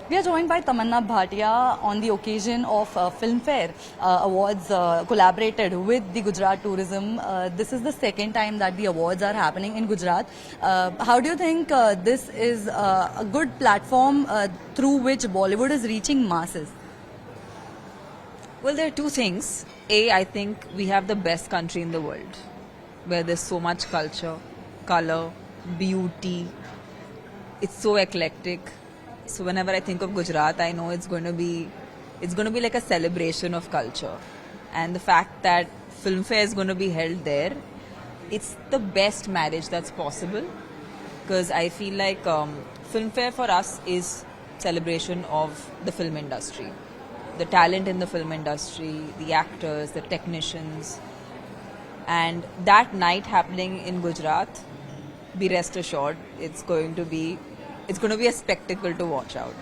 We are joined by Tamanna Bhatia on the occasion of Filmfare Awards collaborated with the Gujarat Tourism. This is the second time that the awards are happening in Gujarat. How do you think this is a good platform through which Bollywood is reaching masses? Well, there are two things. A, I think we have the best country in the world where there's so much culture, color, beauty. It's so eclectic. So whenever I think of Gujarat, I know it's going to be like a celebration of culture. And the fact that Filmfare is going to be held there, it's the best marriage that's possible. Because I feel like Filmfare for us is celebration of the film industry. The talent in the film industry, the actors, the technicians. And that night happening in Gujarat, be rest assured, it's going to be a spectacle to watch out.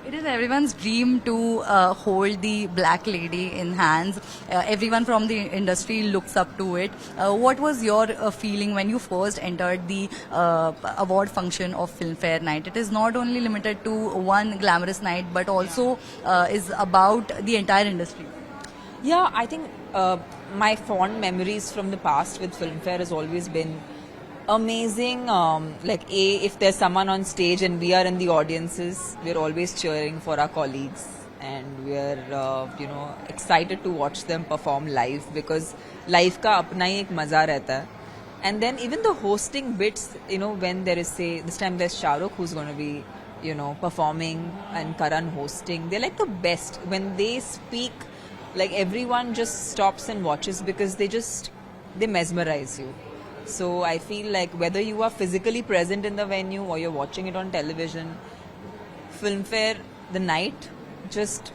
It is everyone's dream to hold the Black Lady in hands. Everyone from the industry looks up to it. What was your feeling when you first entered the award function of Filmfare night? It is not only limited to one glamorous night, but also is about the entire industry. Yeah, I think my fond memories from the past with Filmfare has always been amazing. If there's someone on stage and we are in the audiences, we're always cheering for our colleagues, and we're excited to watch them perform live, because live ka apna hi ek maza rehta hai. And then even the hosting bits, when there is, say, this time there's Shah Rukh who's going to be performing, and Karan hosting, they're like the best. When they speak, like everyone just stops and watches, because they mesmerize you. So I feel like whether you are physically present in the venue or you're watching it on television, Filmfare, the night, just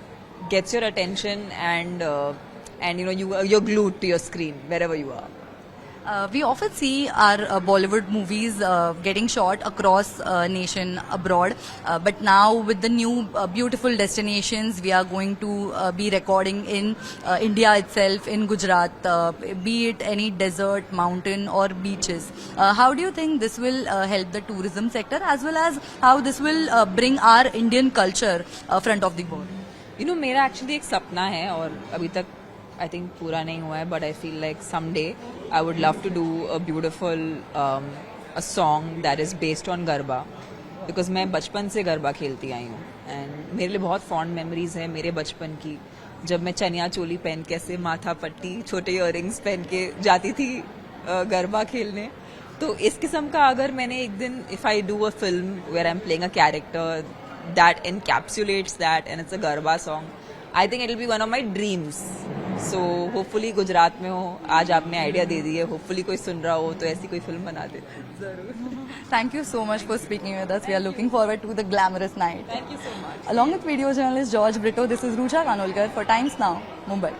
gets your attention, and you're glued to your screen wherever you are. We often see our Bollywood movies getting shot across nation, abroad. But now with the new beautiful destinations, we are going to be recording in India itself, in Gujarat, be it any desert, mountain or beaches. How do you think this will help the tourism sector, as well as how this will bring our Indian culture front of the board? मेरा actually एक सपना है, और अभी तक I think पूरा नहीं हुआ है, but I feel like someday I would love to do a beautiful a song that is based on garba, because मैं बचपन से गरबा खेलती आई हूँ, एंड मेरे लिए बहुत फॉन्ड मेमोरीज है मेरे बचपन की, जब मैं चनिया चोली पहन के, ऐसे माथा पट्टी, छोटे इयररिंग्स पहन के जाती थी गरबा खेलने. तो इस किस्म का अगर मैंने एक दिन, if I do a film where I am playing a character that encapsulates that and it's a garba song, I think it will be one of my dreams. So hopefully Gujarat में हो. आज आपने आइडिया दे दी है, होपफुली कोई सुन रहा हो तो ऐसी कोई फिल्म बना दे. Thank you so much for speaking with us. We are looking forward to the glamorous night. Thank you so much. Along with video journalist George Brito, this is Rucha Kanolkar for Times Now, Mumbai.